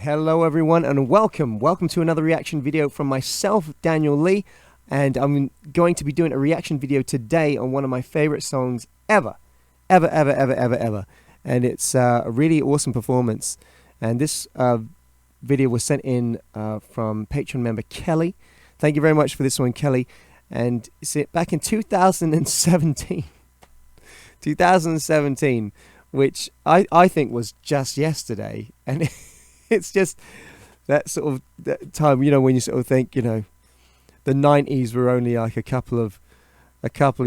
Hello everyone and welcome to another reaction video from myself, Daniel Leigh, and I'm going to be doing a reaction video today on one of my favorite songs ever, and it's a really awesome performance. And this video was sent in from Patreon member Kelly. Thank you very much for this one, Kelly. And it's back in 2017 which I think was just yesterday, and it's just that sort of that time, you know, when you sort of think, you know, the 90s were only like a couple of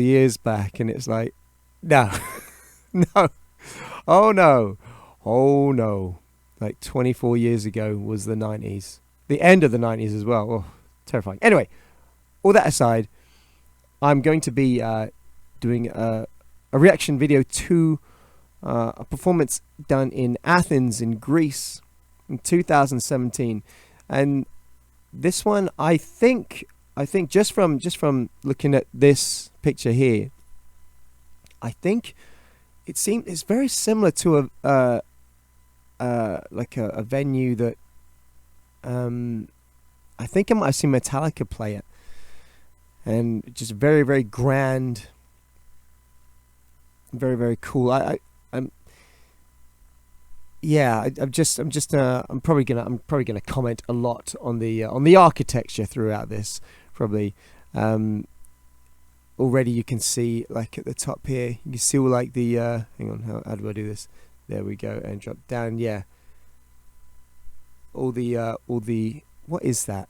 years back, and it's like, no, no, oh no, like 24 years ago was the 90s, the end of the 90s as well. Oh, terrifying. Anyway, all that aside, I'm going to be doing a reaction video to a performance done in Athens in Greece in 2017, and this one I think just from looking at this picture here, I think it's very similar to a venue that I think I might have seen Metallica play it, and just very grand, very cool. I'm probably gonna comment a lot on the architecture throughout this. Probably already you can see, like at the top here, you can see all like the hang on, how do I do this? There we go, and drop down. Yeah, all the what is that?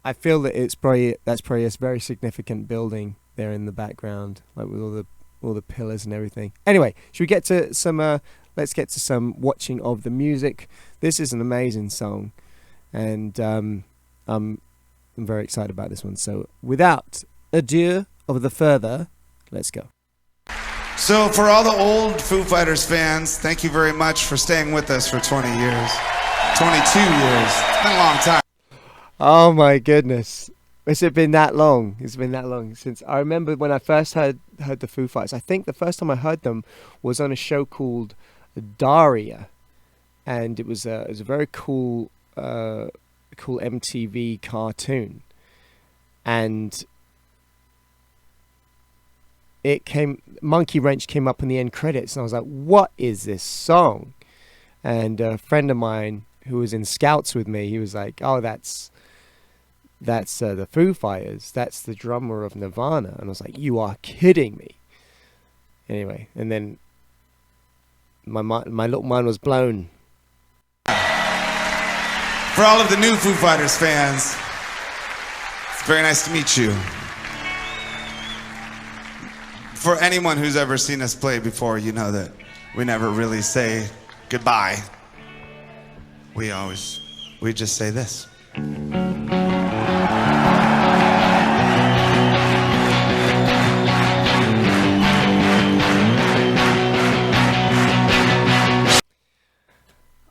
I feel that that's probably a very significant building there in the background, like with all the pillars and everything. Anyway, should we get to some let's get to some watching of the music. This is an amazing song, and I'm very excited about this one. So without ado of the further, let's go. So for all the old Foo Fighters fans, thank you very much for staying with us for 20 years, 22 years. It's been a long time. Oh my goodness. Has it been that long? It's been that long since I remember when I first heard the Foo Fighters. I think the first time I heard them was on a show called Daria, and it was a very cool MTV cartoon, and Monkey Wrench came up in the end credits, and I was like, what is this song? And a friend of mine who was in Scouts with me, he was like, oh, that's the Foo Fighters. That's the drummer of Nirvana. And I was like, you are kidding me. Anyway, and then my little mind was blown. For all of the new Foo Fighters fans, it's very nice to meet you. For anyone who's ever seen us play before, you know that we never really say goodbye. We just say this.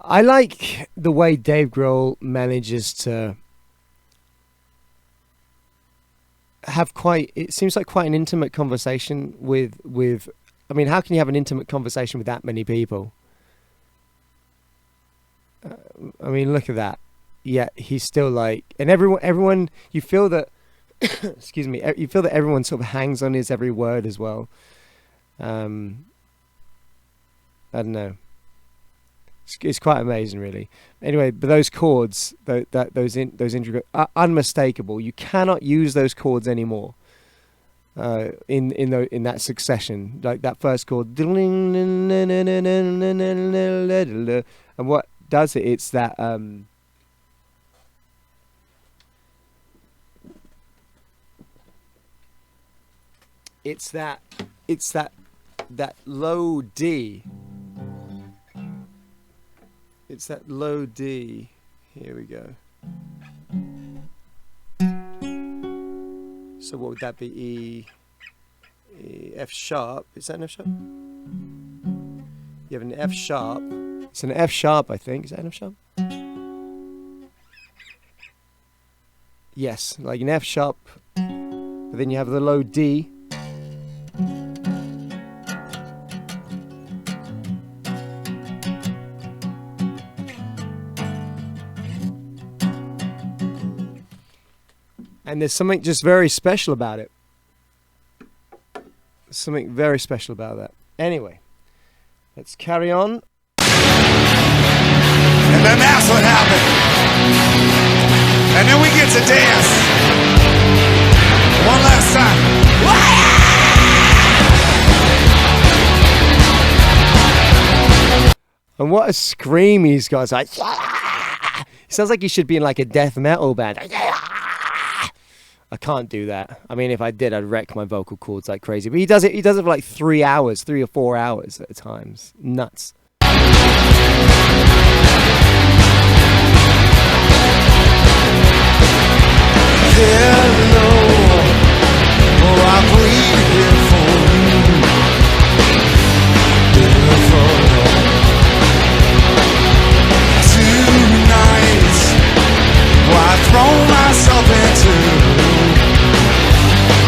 I like the way Dave Grohl manages to have it seems like quite an intimate conversation with I mean, how can you have an intimate conversation with that many people? I mean, look at that. Yeah, he's still like, and everyone, you feel that, excuse me, you feel that everyone sort of hangs on his every word as well. I don't know. It's quite amazing, really. Anyway, but those chords, those intricate, are unmistakable. You cannot use those chords anymore. In that succession, like that first chord, and what does it? It's that that low D. It's that low D. Here we go. So what would that be? F sharp. Is that an F sharp? You have an F sharp. It's an F sharp, I think. Is that an F sharp? Yes, like an F sharp. But then you have the low D. And there's something just very special about it. Something very special about that. Anyway, let's carry on. And then that's what happened. And then we get to dance. One last time. And what a scream he's got. It's like, he sounds like he should be in like a death metal band. I can't do that. I mean, if I did, I'd wreck my vocal cords like crazy. But he does it for like 3 hours, 3 or 4 hours at a time. It's nuts. Hello, oh, I waited here for you. Tonight, oh, I throw myself into,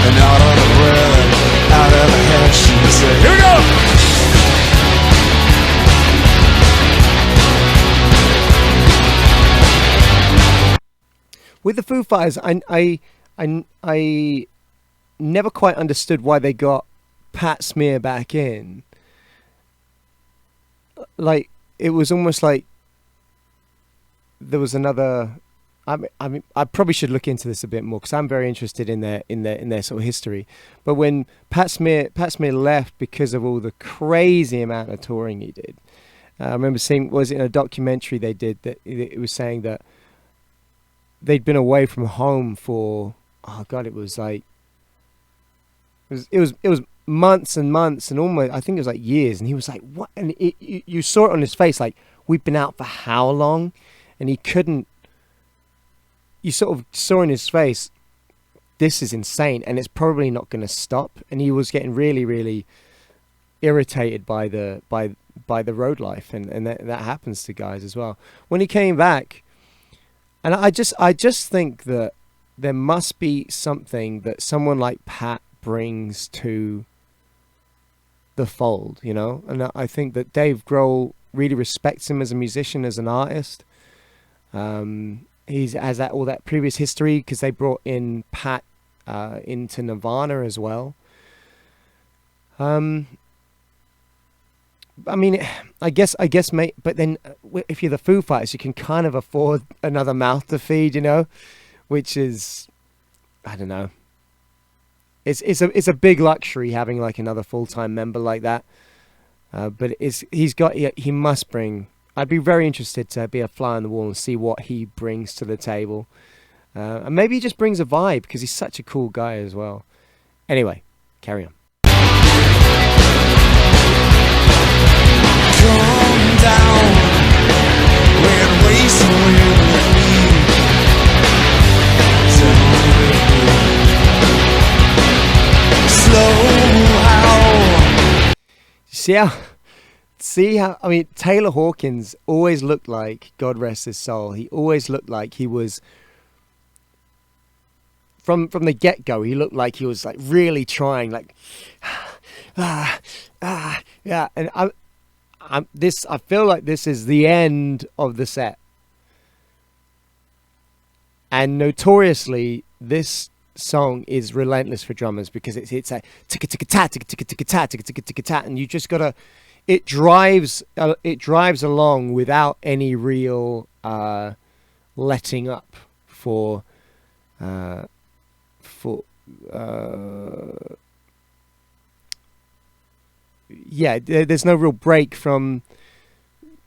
and out of the breath, out of the head, she said, here we go! With the Foo Fighters, I never quite understood why they got Pat Smear back in. Like, it was almost like there was another. I mean, I probably should look into this a bit more because I'm very interested in their sort of history. But when Pat Smear left because of all the crazy amount of touring he did, I remember seeing, was it in a documentary they did that it was saying that they'd been away from home for, oh God, it was like, it was months and months and almost, I think it was like years. And he was like, what? And you saw it on his face, like, we've been out for how long? And he couldn't, you sort of saw in his face, this is insane and it's probably not going to stop. And he was getting really, really irritated by the road life. And that happens to guys as well. When he came back, and I just think that there must be something that someone like Pat brings to the fold, you know? And I think that Dave Grohl really respects him as a musician, as an artist. He has all that previous history because they brought in Pat into Nirvana as well. I mean, I guess, mate. But then, if you're the Foo Fighters, you can kind of afford another mouth to feed, you know, which is, I don't know. It's a big luxury having like another full-time member like that. But he must bring. I'd be very interested to be a fly on the wall and see what he brings to the table. And maybe he just brings a vibe because he's such a cool guy as well. Anyway, carry on. Come down and race away with me. Slow how. See how, I mean, Taylor Hawkins always looked like, God rest his soul, he always looked like he was, from the get-go, he looked like he was like really trying, like, yeah, and I feel like this is the end of the set. And notoriously, this song is relentless for drummers because it's a ticka-ticka-ta, ticka-ticka-ta, ticka-ticka-ta, and you just gotta, it drives along without any real letting up for yeah, there's no real break from,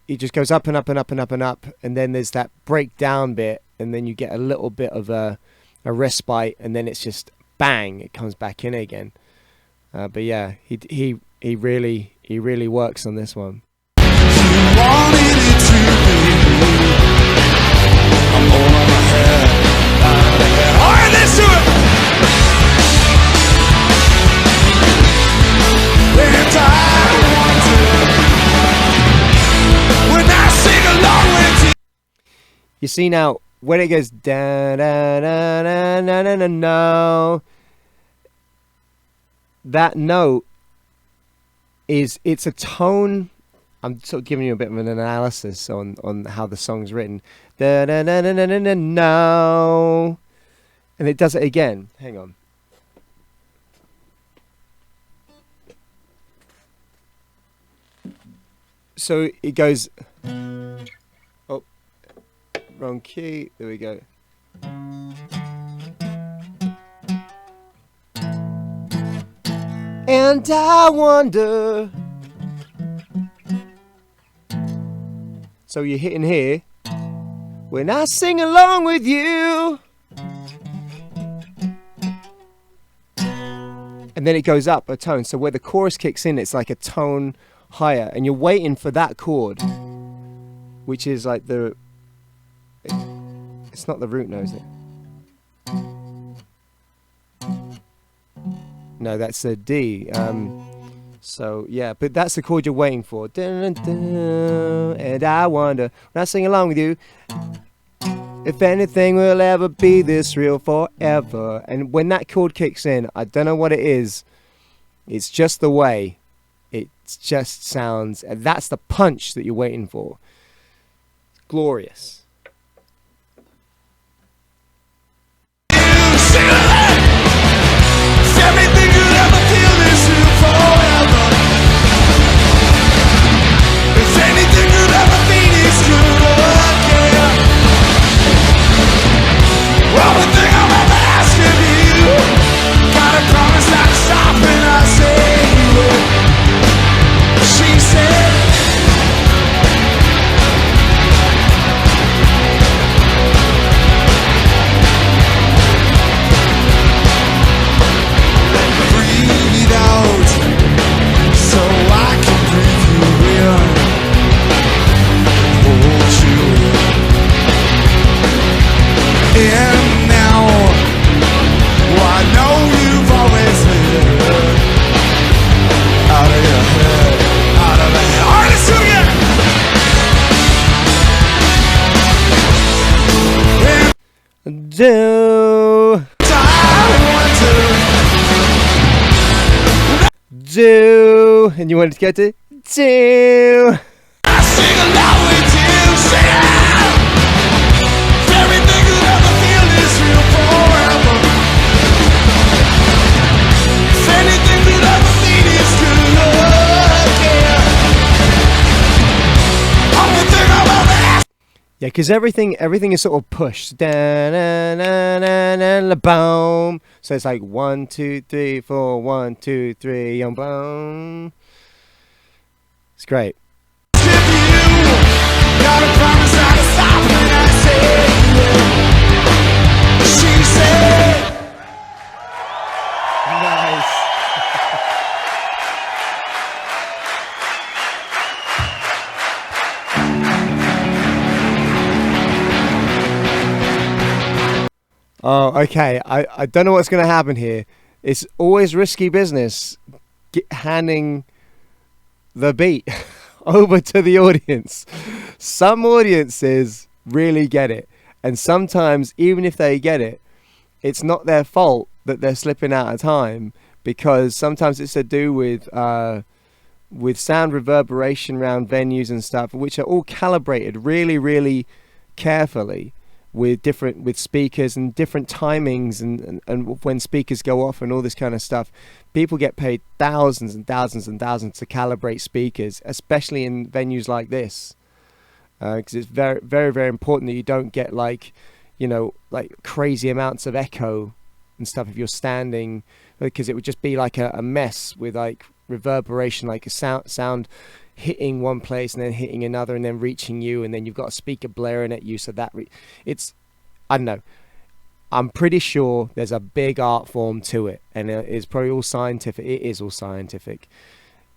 it just goes up and up and up and up and up, and then there's that breakdown bit, and then you get a little bit of a respite, and then it's just bang, it comes back in again. But yeah, he really works on this one. Alright, let's do it! You see now, when it goes da da da da da da da no, that note it's a tone. I'm sort of giving you a bit of an analysis on how the song's written. Da da da da da da da no. And it does it again. Hang on. So it goes. Oh, wrong key. There we go. And I wonder. So you're hitting here. When I sing along with you. And then it goes up a tone. So where the chorus kicks in, it's like a tone higher. And you're waiting for that chord, which is like the... It's not the root note, is it? No, that's a D. So, yeah, but that's the chord you're waiting for. Dun, dun, dun, and I wonder, when I sing along with you, if anything will ever be this real forever. And when that chord kicks in, I don't know what it is. It's just the way. It just sounds... And that's the punch that you're waiting for. Glorious. Do, and you wanted to get to do. I sing along with you, sing out. Everything you'll ever feel is real forever. If anything you'll ever need is good luck, yeah. Only thing I'll ever ask. Yeah, because everything is sort of pushed. Boom. So it's like 1, 2, 3, 4, 1, 2, 3, boom. It's great. Nice. Oh, okay. I don't know what's going to happen here. It's always risky business handing the beat over to the audience. Some audiences really get it. And sometimes, even if they get it, it's not their fault that they're slipping out of time, because sometimes it's to do with sound reverberation around venues and stuff, which are all calibrated really, really carefully with speakers and different timings and when speakers go off and all this kind of stuff. People get paid thousands and thousands and thousands to calibrate speakers, especially in venues like this, because it's very, very, very important that you don't get like crazy amounts of echo and stuff if you're standing, because it would just be like a mess with like reverberation, like a sound hitting one place and then hitting another and then reaching you, and then you've got a speaker blaring at you, so that it's, I don't know, I'm pretty sure there's a big art form to it, and it's probably all scientific. It is all scientific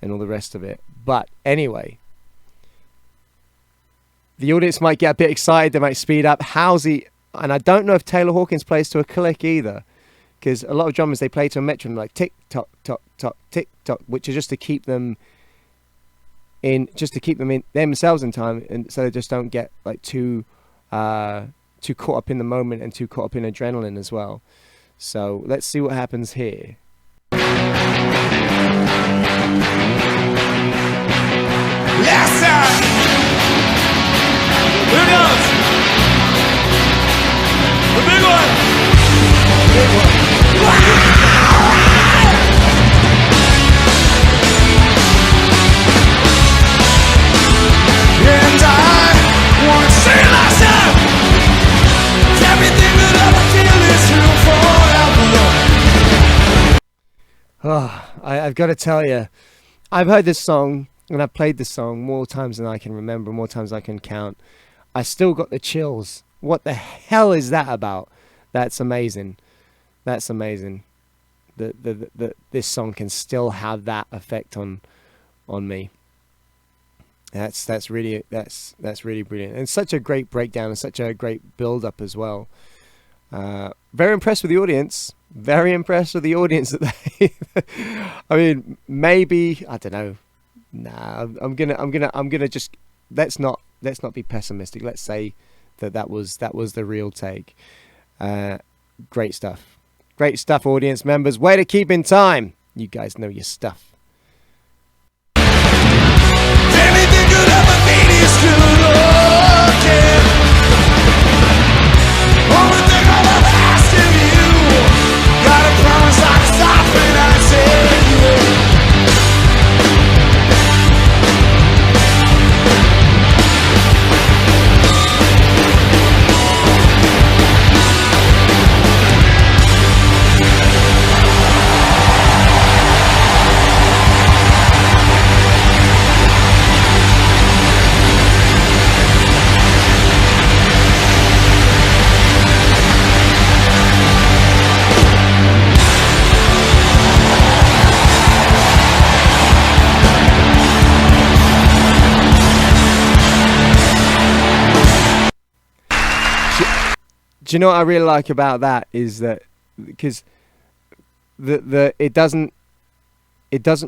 and all the rest of it. But anyway, the audience might get a bit excited, they might speed up. And I don't know if Taylor Hawkins plays to a click either, because a lot of drummers, they play to a metronome like tick tock tock tock tick tock, which is just to keep them in themselves in time, and so they just don't get like too caught up in the moment and too caught up in adrenaline as well. So let's see what happens here. Yes, sir. Here goes the big one. Oh, I've got to tell you, I've heard this song and I've played this song more times than I can remember, more times I can count. I still got the chills. What the hell is that about? That's amazing. That's amazing. That this song can still have that effect on me. That's really brilliant, and such a great breakdown and such a great build up as well. Very impressed with the audience. Very impressed with the audience that they. I mean, maybe I don't know. Nah, I'm gonna just let's not be pessimistic. Let's say that was the real take. Great stuff, audience members. Way to keep in time. You guys know your stuff. Anything could ever mean is good looking. Only thing I'm ever asking you, gotta promise I'll stop when I say you. Do you know what I really like about that is that because it doesn't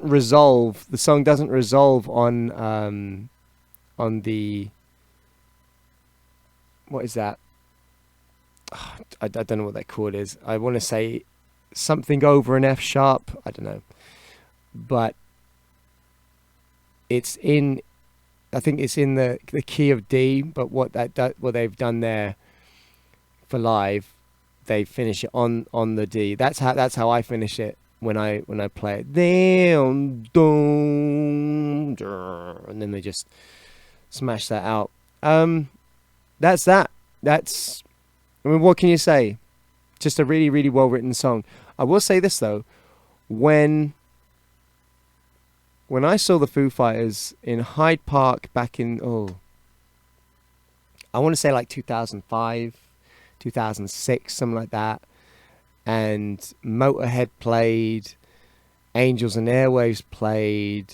resolve, the song doesn't resolve on the, what is that? Oh, I don't know what that chord is. I want to say something over an F sharp. I don't know, but it's in, I think it's in the key of D. But what they've done there for live, they finish it on the D. That's how I finish it when I play it. And then they just smash that out. That's that. That's, I mean, what can you say? Just a really, really well written song. I will say this though, when I saw the Foo Fighters in Hyde Park back in, I want to say like 2005, 2006, something like that, and Motorhead played, Angels and Airwaves played,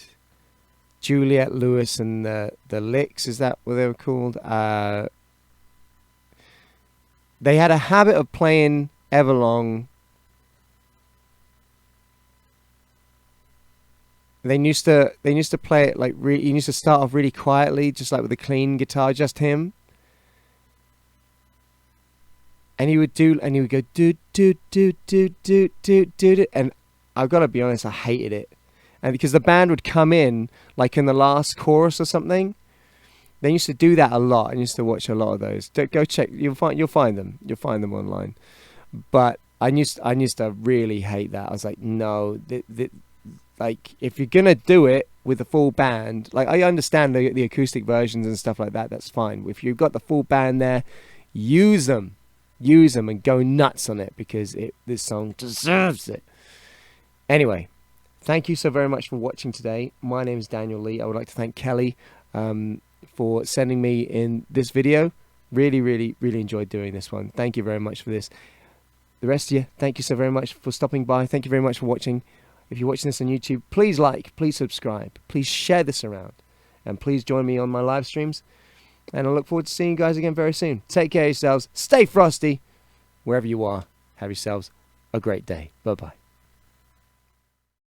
Juliette Lewis and the Licks, is that what they were called? They had a habit of playing Everlong. They used to play it like he used to start off really quietly, just like with a clean guitar, just him. And he would go do do do do do do do, and I've got to be honest, I hated it. And because the band would come in like in the last chorus or something, they used to do that a lot. I used to watch a lot of those. Go check. You'll find them online. But I used to really hate that. I was like, no, like if you're gonna do it with the full band, like I understand the acoustic versions and stuff like that. That's fine. If you've got the full band there, use them and go nuts on it, because this song deserves it. Anyway, thank you so very much for watching today. My name is Daniel Leigh. I would like to thank Kelly for sending me in this video. Really, really, really enjoyed doing this one. Thank you very much for this. The rest of you, thank you so very much for stopping by. Thank you very much for watching. If you're watching this on YouTube, please like, please subscribe, please share this around, and please join me on my live streams. And I look forward to seeing you guys again very soon. Take care of yourselves. Stay frosty. Wherever you are, have yourselves a great day. Bye-bye.